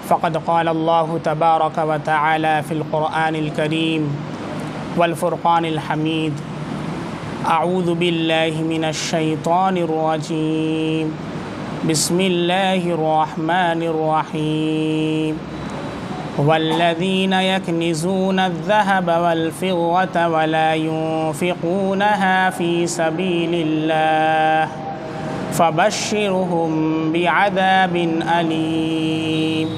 فقد قال الله تبارك وتعالى في القرآن الكريم والفرقان الحميد: أعوذ بالله من الشيطان الرجيم، بسم الله الرحمن الرحيم. والذين يكنزون الذهب والفضة ولا ينفقونها في سبيل الله فبشرهم بعذاب أليم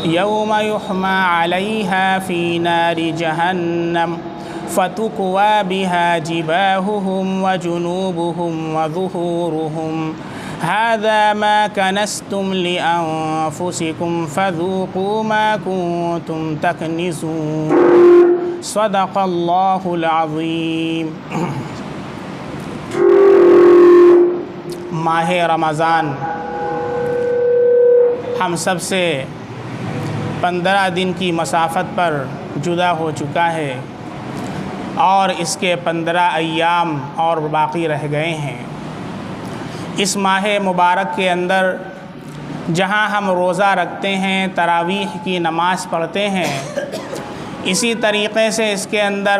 يوم يحمى عليها في نار جهنم فتكوى بها جباههم وجنوبهم وظهورهم هذا ما كنزتم لأنفسكم فذوقوا ما كنتم تكنزون صدق الله العظيم. ماہ رمضان ہم سب سے 15 دن کی مسافت پر جدا ہو چکا ہے اور اس کے 15 ایام اور باقی رہ گئے ہیں. اس ماہ مبارک کے اندر جہاں ہم روزہ رکھتے ہیں، تراویح کی نماز پڑھتے ہیں، اسی طریقے سے اس کے اندر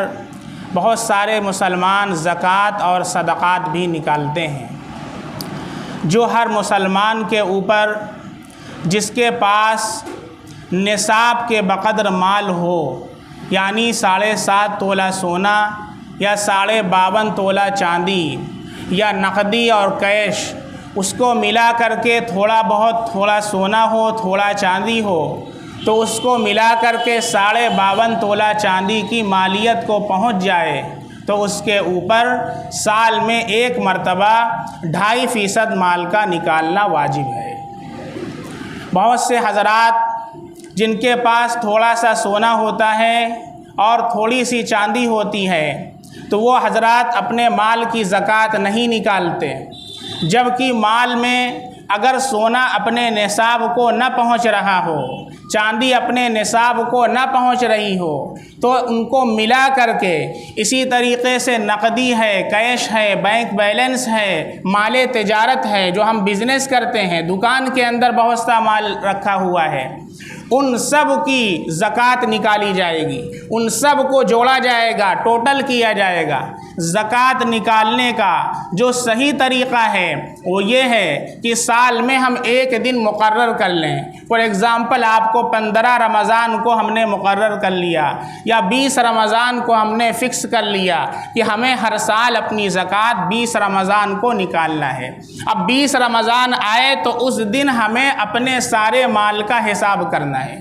بہت سارے مسلمان زکوٰۃ اور صدقات بھی نکالتے ہیں. جو ہر مسلمان کے اوپر جس کے پاس نصاب کے بقدر مال ہو، یعنی 7.5 تولہ سونا یا 52.5 تولہ چاندی یا نقدی اور کیش، اس کو ملا کر کے تھوڑا سونا ہو، تھوڑا چاندی ہو، تو اس کو ملا کر کے 52.5 تولہ چاندی کی مالیت کو پہنچ جائے تو اس کے اوپر سال میں ایک مرتبہ 2.5% مال کا نکالنا واجب ہے. بہت سے حضرات جن کے پاس تھوڑا سا سونا ہوتا ہے اور تھوڑی سی چاندی ہوتی ہے تو وہ حضرات اپنے مال کی زکوٰۃ نہیں نکالتے، جبکہ مال میں اگر سونا اپنے نصاب کو نہ پہنچ رہا ہو، چاندی اپنے نصاب کو نہ پہنچ رہی ہو، تو ان کو ملا کر کے اسی طریقے سے نقدی ہے، کیش ہے، بینک بیلنس ہے، مال تجارت ہے، جو ہم بزنس کرتے ہیں، دکان کے اندر بہت سا مال رکھا ہوا ہے، ان سب کی زکوٰۃ نکالی جائے گی، ان سب کو جوڑا جائے گا، ٹوٹل کیا جائے گا. زکوٰۃ نکالنے کا جو صحیح طریقہ ہے وہ یہ ہے کہ سال میں ہم ایک دن مقرر کر لیں. فار ایگزامپل آپ کو 15 رمضان کو ہم نے مقرر کر لیا یا 20 رمضان کو ہم نے فکس کر لیا کہ ہمیں ہر سال اپنی زکوٰۃ 20 رمضان کو نکالنا ہے. اب 20 رمضان آئے تو اس دن ہمیں اپنے سارے مال کا حساب کرنا ہے.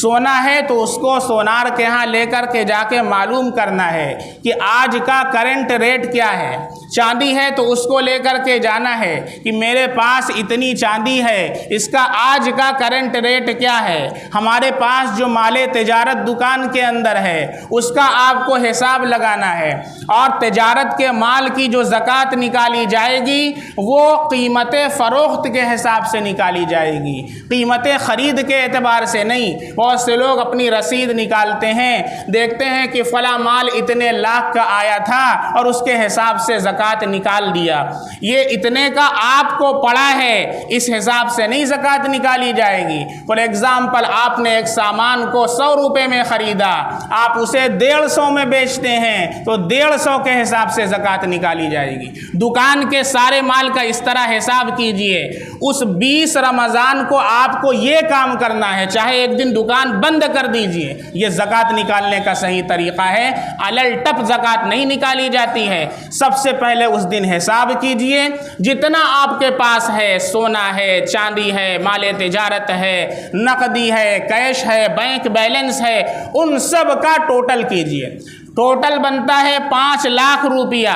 سونا ہے تو اس کو سونار کے ہاں لے کر کے جا کے معلوم کرنا ہے کہ آج کا کرنٹ ریٹ کیا ہے. چاندی ہے تو اس کو لے کر کے جانا ہے کہ میرے پاس اتنی چاندی ہے، اس کا آج کا کرنٹ ریٹ کیا ہے. ہمارے پاس جو مال تجارت دکان کے اندر ہے اس کا آپ کو حساب لگانا ہے، اور تجارت کے مال کی جو زکوٰۃ نکالی جائے گی وہ قیمت فروخت کے حساب سے نکالی جائے گی، قیمت خرید کے اعتبار سے نہیں. بہت سے لوگ اپنی رسید نکالتے ہیں، دیکھتے ہیں کہ فلاں مال اتنے لاکھ کا آیا تھا اور اس کے حساب سے زکوٰۃ نکال دیا. یہ اتنے کا آپ کو پڑا ہے، اس حساب سے نہیں زکوٰۃ نکالی جائے گی. فار ایگزامپل آپ نے ایک سامان کو 100 روپے میں خریدا، آپ اسے 150 میں بیچتے ہیں تو 150 کے حساب سے زکوٰۃ نکالی جائے گی. دکان کے سارے مال کا اس طرح حساب کیجئے. اس 20 رمضان کو آپ کو یہ کام کرنا ہے، چاہے ایک دن دکان بند کر دیجئے. یہ زکوٰۃ نکالنے کا صحیح طریقہ ہے. الل ٹپ زکوٰۃ نہیں نکالی جاتی ہے. سب سے پہلے اس دن حساب کیجئے، جتنا آپ کے پاس ہے، سونا ہے، چاندی ہے، مال تجارت ہے، نقدی ہے، کیش ہے، بینک بیلنس ہے، ان سب کا ٹوٹل کیجئے. ٹوٹل بنتا ہے 5 لاکھ روپیہ.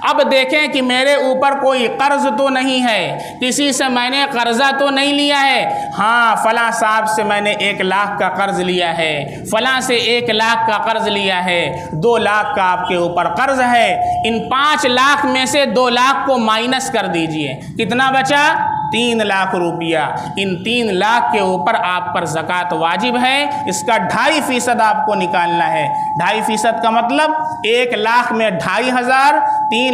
اب دیکھیں کہ میرے اوپر کوئی قرض تو نہیں ہے، کسی سے میں نے قرضہ تو نہیں لیا ہے. ہاں فلاں صاحب سے میں نے 1 لاکھ کا قرض لیا ہے، فلاں سے 1 لاکھ کا قرض لیا ہے، 2 لاکھ کا آپ کے اوپر قرض ہے. ان 5 لاکھ میں سے 2 لاکھ کو مائنس کر دیجئے. کتنا بچا؟ 3 لاکھ روپیہ. ان 3 لاکھ کے اوپر آپ پر زکوٰۃ واجب ہے. اس کا 2.5% آپ کو نکالنا ہے. 2.5% کا مطلب 1 لاکھ میں 2.500، 3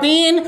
3,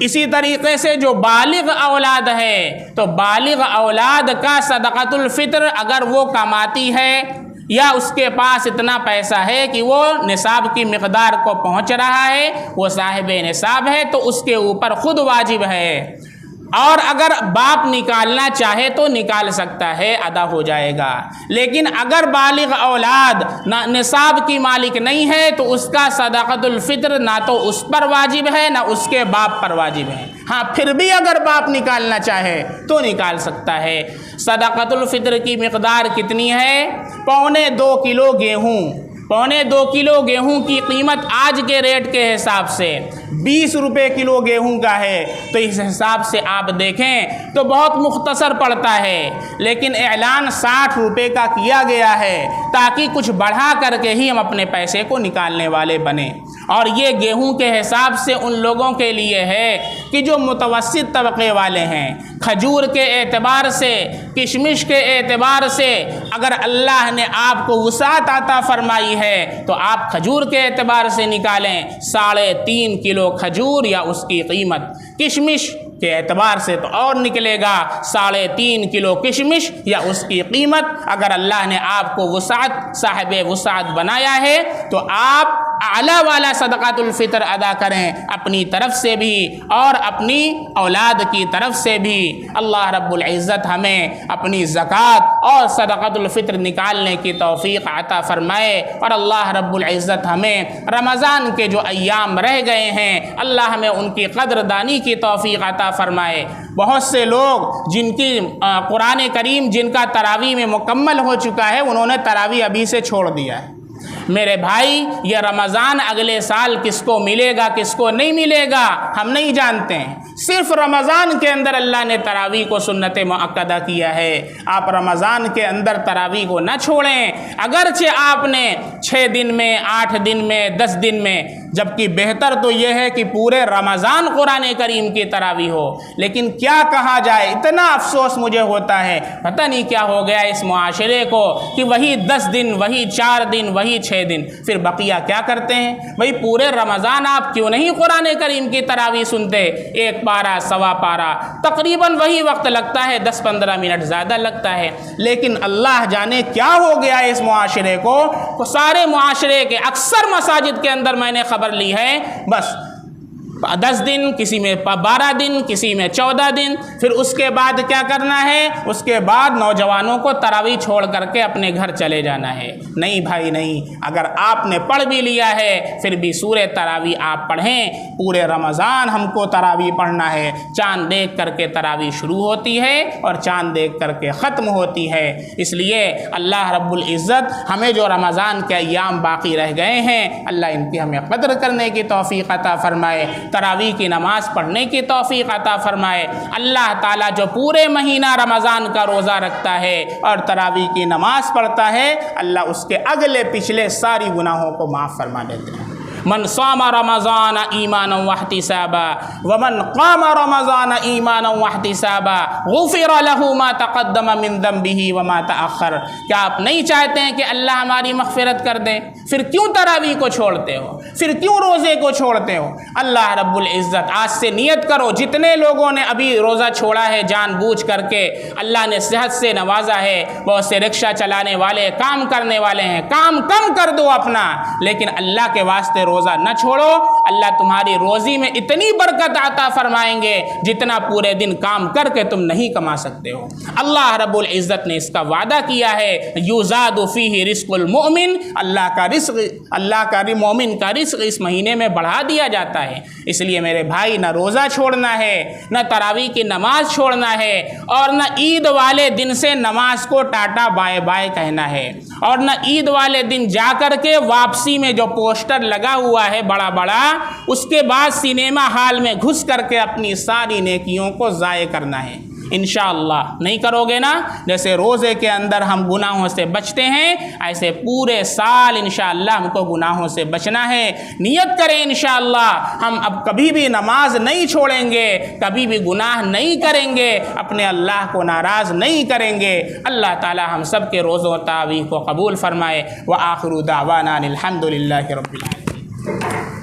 اسی طریقے سے جو بالغ اولاد ہے تو بالغ اولاد کا صدقۃ الفطر اگر وہ کماتی ہے یا اس کے پاس اتنا پیسہ ہے کہ وہ نصاب کی مقدار کو پہنچ رہا ہے، وہ صاحب نصاب ہے، تو اس کے اوپر خود واجب ہے، اور اگر باپ نکالنا چاہے تو نکال سکتا ہے، ادا ہو جائے گا۔ لیکن اگر بالغ اولاد نصاب کی مالک نہیں ہے تو اس کا صدقۃ الفطر نہ تو اس پر واجب ہے نہ اس کے باپ پر واجب ہے۔ ہاں پھر بھی اگر باپ نکالنا چاہے تو نکال سکتا ہے۔ صدقۃ الفطر کی مقدار کتنی ہے؟ 2.25 کلو گیہوں۔ 2.25 کلو گیہوں کی قیمت آج کے ریٹ کے حساب سے 20 روپے کلو گیہوں کا ہے، تو اس حساب سے آپ دیکھیں تو بہت مختصر پڑتا ہے، لیکن اعلان 60 روپے کا کیا گیا ہے تاکہ کچھ بڑھا کر کے ہی ہم اپنے پیسے کو نکالنے والے بنیں۔ اور یہ گیہوں کے حساب سے ان لوگوں کے لیے ہے کہ جو متوسط طبقے والے ہیں، کھجور کے اعتبار سے، کشمش کے اعتبار سے اگر اللہ نے آپ کو وسعت عطا فرمائی ہے تو آپ کھجور کے اعتبار سے نکالیں 3.5 کلو کھجور یا اس کی قیمت، کشمش کے اعتبار سے تو اور نکلے گا 3.5 کلو کشمش یا اس کی قیمت۔ اگر اللہ نے آپ کو وسعت، صاحب وسعت بنایا ہے تو آپ اعلیٰ والا صدقۃ الفطر ادا کریں، اپنی طرف سے بھی اور اپنی اولاد کی طرف سے بھی۔ اللہ رب العزت ہمیں اپنی زکوٰۃ اور صدقۃ الفطر نکالنے کی توفیق عطا فرمائے، اور اللہ رب العزت ہمیں رمضان کے جو ایام رہ گئے ہیں اللہ ہمیں ان کی قدر دانی کی توفیق عطا فرمائے۔ بہت سے لوگ جن کی قرآن کریم جن کا تراویح میں مکمل ہو چکا ہے، انہوں نے تراویح ابھی سے چھوڑ دیا ہے۔ میرے بھائی، یہ رمضان اگلے سال کس کو ملے گا کس کو نہیں ملے گا ہم نہیں جانتے ہیں، صرف رمضان کے اندر اللہ نے تراویح کو سنت مؤکدہ کیا ہے۔ آپ رمضان کے اندر تراویح کو نہ چھوڑیں، اگرچہ آپ نے 6 دن میں، 8 دن میں، 10 دن میں، جبکہ بہتر تو یہ ہے کہ پورے رمضان قرآن کریم کی تراویح ہو، لیکن کیا کہا جائے، اتنا افسوس مجھے ہوتا ہے، پتہ نہیں کیا ہو گیا اس معاشرے کو کہ وہی 10 دن، وہی 4 دن، وہی 6 دن، پھر بقیہ کیا کرتے ہیں؟ بھئی پورے رمضان آپ کیوں نہیں قرآن کریم کی تراویح سنتے؟ 1 پارہ، سوا پارہ، تقریباً وہی وقت لگتا ہے، 10-15 منٹ زیادہ لگتا ہے، لیکن اللہ جانے کیا ہو گیا اس معاشرے کو، سارے معاشرے کے اکثر مساجد کے اندر میں نے خبر لی ہے، بس 10 دن، کسی میں 12 دن، کسی میں 14 دن، پھر اس کے بعد کیا کرنا ہے؟ اس کے بعد نوجوانوں کو تراویح چھوڑ کر کے اپنے گھر چلے جانا ہے۔ نہیں بھائی نہیں، اگر آپ نے پڑھ بھی لیا ہے پھر بھی سورہ تراویح آپ پڑھیں۔ پورے رمضان ہم کو تراویح پڑھنا ہے، چاند دیکھ کر کے تراویح شروع ہوتی ہے اور چاند دیکھ کر کے ختم ہوتی ہے۔ اس لیے اللہ رب العزت ہمیں جو رمضان کے ایام باقی رہ گئے ہیں، اللہ ان کی ہمیں قدر کرنے کی توفیق عطا فرمائے، تراویح کی نماز پڑھنے کی توفیق عطا فرمائے۔ اللہ تعالیٰ جو پورے مہینہ رمضان کا روزہ رکھتا ہے اور تراویح کی نماز پڑھتا ہے، اللہ اس کے اگلے پچھلے ساری گناہوں کو معاف فرما دیتے ہیں۔ من صام رمضان ایمانا واحتسابا ومن قام رمضان ایمانا واحتسابا غفر له ما تقدم من ذنبه وما تأخر۔ کیا آپ نہیں چاہتے ہیں کہ اللہ ہماری مغفرت کر دے؟ پھر کیوں تراویح کو چھوڑتے ہو؟ پھر کیوں روزے کو چھوڑتے ہو؟ اللہ رب العزت آج سے نیت کرو، جتنے لوگوں نے ابھی روزہ چھوڑا ہے جان بوجھ کر کے، اللہ نے صحت سے نوازا ہے، بہت سے رکشہ چلانے والے، کام کرنے والے ہیں، کام کم کر دو اپنا، لیکن اللہ کے واسطے روزہ نہ چھوڑو۔ اللہ تمہاری روزی میں اتنی برکت عطا فرمائیں گے جتنا پورے دن کام کر کے تم نہیں کما سکتے ہو۔ اللہ رب العزت نے اس کا وعدہ کیا ہے، یزاد فیہ رزق المؤمن، اللہ کا مومن کا رزق اس مہینے میں بڑھا دیا جاتا ہے۔ اس لیے میرے بھائی، نہ روزہ چھوڑنا ہے، نہ تراویح کی نماز چھوڑنا ہے، اور نہ عید والے دن سے نماز کو ٹاٹا بائے بائے کہنا ہے، اور نہ عید والے دن جا کر کے واپسی میں جو پوسٹر لگا ہوا ہے بڑا بڑا، اس کے بعد سینما ہال میں گھس کر کے اپنی ساری نیکیوں کو ضائع کرنا ہے۔ انشاءاللہ نہیں کرو گے نا؟ جیسے روزے کے اندر ہم گناہوں سے بچتے ہیں، ایسے پورے سال انشاءاللہ ہم کو گناہوں سے بچنا ہے۔ نیت کریں انشاءاللہ ہم اب کبھی بھی نماز نہیں چھوڑیں گے، کبھی بھی گناہ نہیں کریں گے، اپنے اللہ کو ناراض نہیں کریں گے۔ اللہ تعالی ہم سب کے روزوں تراویح کو قبول فرمائے۔ وآخر دعوانا الحمد للہ رب العالمین۔